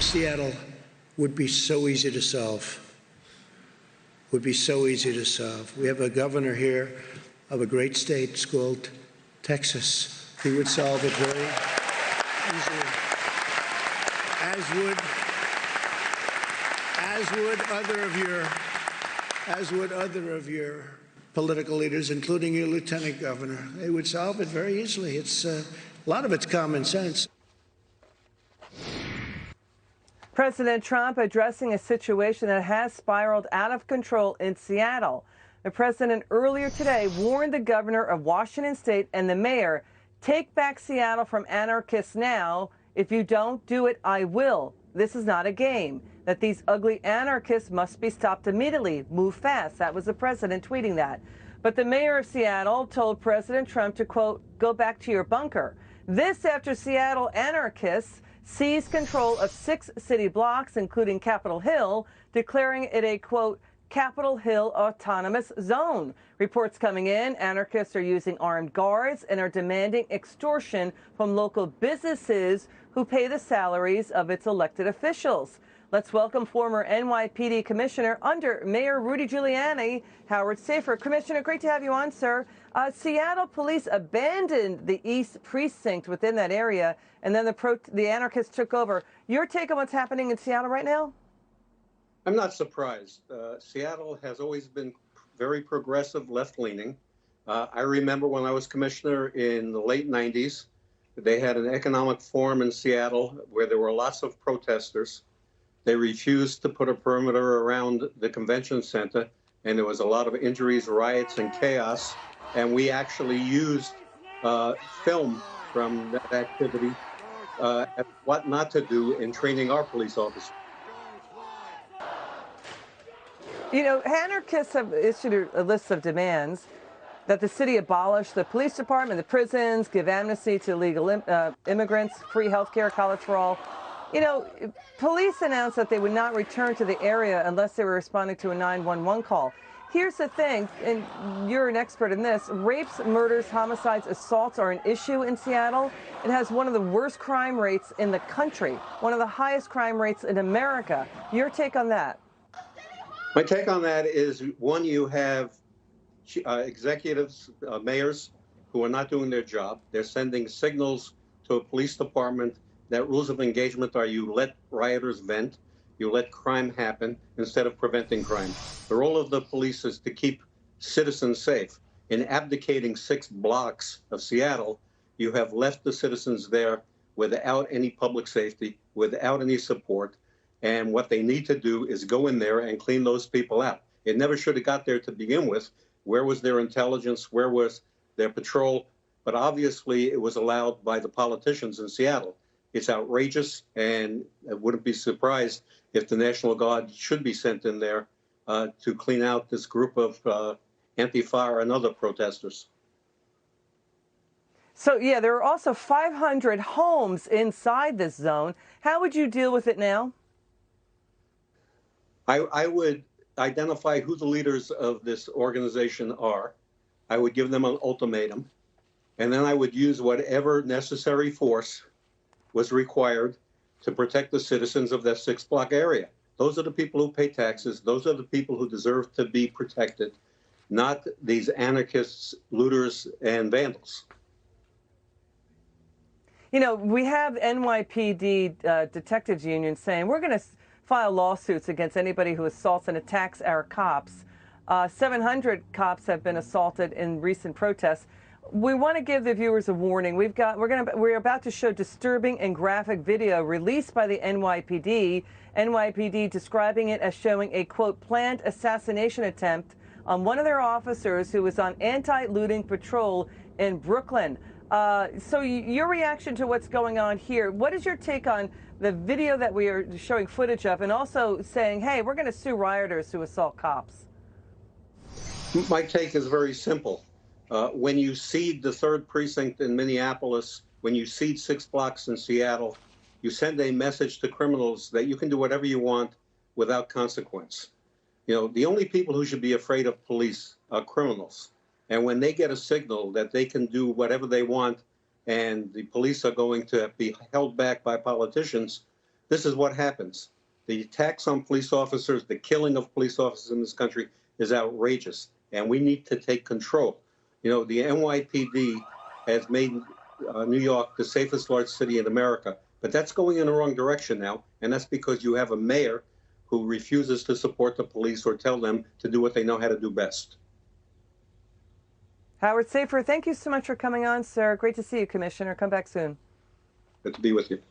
Seattle would be so easy to solve. Would be so easy to solve. We have a governor here of a great state. It's called Texas. He would solve it very easily, as would other of your political leaders, including your lieutenant governor. They would solve it very easily. It's a lot of it's common sense. President Trump addressing a situation that has spiraled out of control in Seattle. The president earlier today warned the governor of Washington state and the mayor, take back Seattle from anarchists now. If you don't do it, I will. This is not a game. That these ugly anarchists must be stopped immediately. Move fast. That was the president tweeting that. But the mayor of Seattle told President Trump to, quote, go back to your bunker. This after Seattle anarchists seized control of 6 city blocks, including Capitol Hill, declaring it a, quote, Capitol Hill autonomous zone. Reports coming in, anarchists are using armed guards and are demanding extortion from local businesses who pay the salaries of its elected officials. Let's welcome former NYPD Commissioner under Mayor Rudy Giuliani, Howard Safer. Commissioner, great to have you on, sir. Seattle police abandoned the East Precinct within that area, and then the anarchists took over. Your take on what's happening in Seattle right now? I'm not surprised. Seattle has always been very progressive, left-leaning. I remember when I was commissioner in the late 90s, they had an economic forum in Seattle where there were lots of protesters. They refused to put a perimeter around the convention center, and there was a lot of injuries, riots, and chaos. And we actually used film from that activity at what not to do in training our police officers. You know, anarchists have issued a list of demands that the city abolish the police department, the prisons, give amnesty to illegal immigrants, free health care, college for all. You know, police announced that they would not return to the area unless they were responding to a 911 call. Here's the thing, and you're an expert in this, rapes, murders, homicides, assaults are an issue in Seattle. It has one of the worst crime rates in the country, one of the highest crime rates in America. Your take on that? My take on that is, one, you have executives, mayors, who are not doing their job. They're sending signals to a police department that rules of engagement are you let rioters vent, you let crime happen instead of preventing crime. The role of the police is to keep citizens safe. In abdicating 6 blocks of Seattle, you have left the citizens there without any public safety, without any support. And what they need to do is go in there and clean those people out. It never should have got there to begin with. Where was their intelligence? Where was their patrol? But obviously it was allowed by the politicians in Seattle. It's outrageous, and I wouldn't be surprised if the National Guard should be sent in there to clean out this group of antifa and other protesters. So, yeah, there are also 500 homes inside this zone. How would you deal with it now? I would identify who the leaders of this organization are. I would give them an ultimatum, and then I would use whatever necessary force was required to protect the citizens of that 6-block area. Those are the people who pay taxes. Those are the people who deserve to be protected, not these anarchists, looters, and vandals. You know, we have NYPD detectives union saying we're going to file lawsuits against anybody who assaults and attacks our cops. 700 cops have been assaulted in recent protests. We want to give the viewers a warning. We're about to show disturbing and graphic video released by the NYPD. NYPD describing it as showing a, quote, planned assassination attempt on one of their officers who was on anti-looting patrol in Brooklyn. So your reaction to what's going on here, what is your take on the video that we are showing footage of, and also saying, hey, we're going to sue rioters who assault cops? My take is very simple. When you cede the 3rd precinct in Minneapolis, when you cede 6 blocks in Seattle, you send a message to criminals that you can do whatever you want without consequence. You know, the only people who should be afraid of police are criminals. And when they get a signal that they can do whatever they want and the police are going to be held back by politicians, this is what happens. The attacks on police officers, the killing of police officers in this country is outrageous, and we need to take control. You know, the NYPD has made New York the safest large city in America, but that's going in the wrong direction now, and that's because you have a mayor who refuses to support the police or tell them to do what they know how to do best. Howard Safir, thank you so much for coming on, sir. Great to see you, Commissioner. Come back soon. Good to be with you.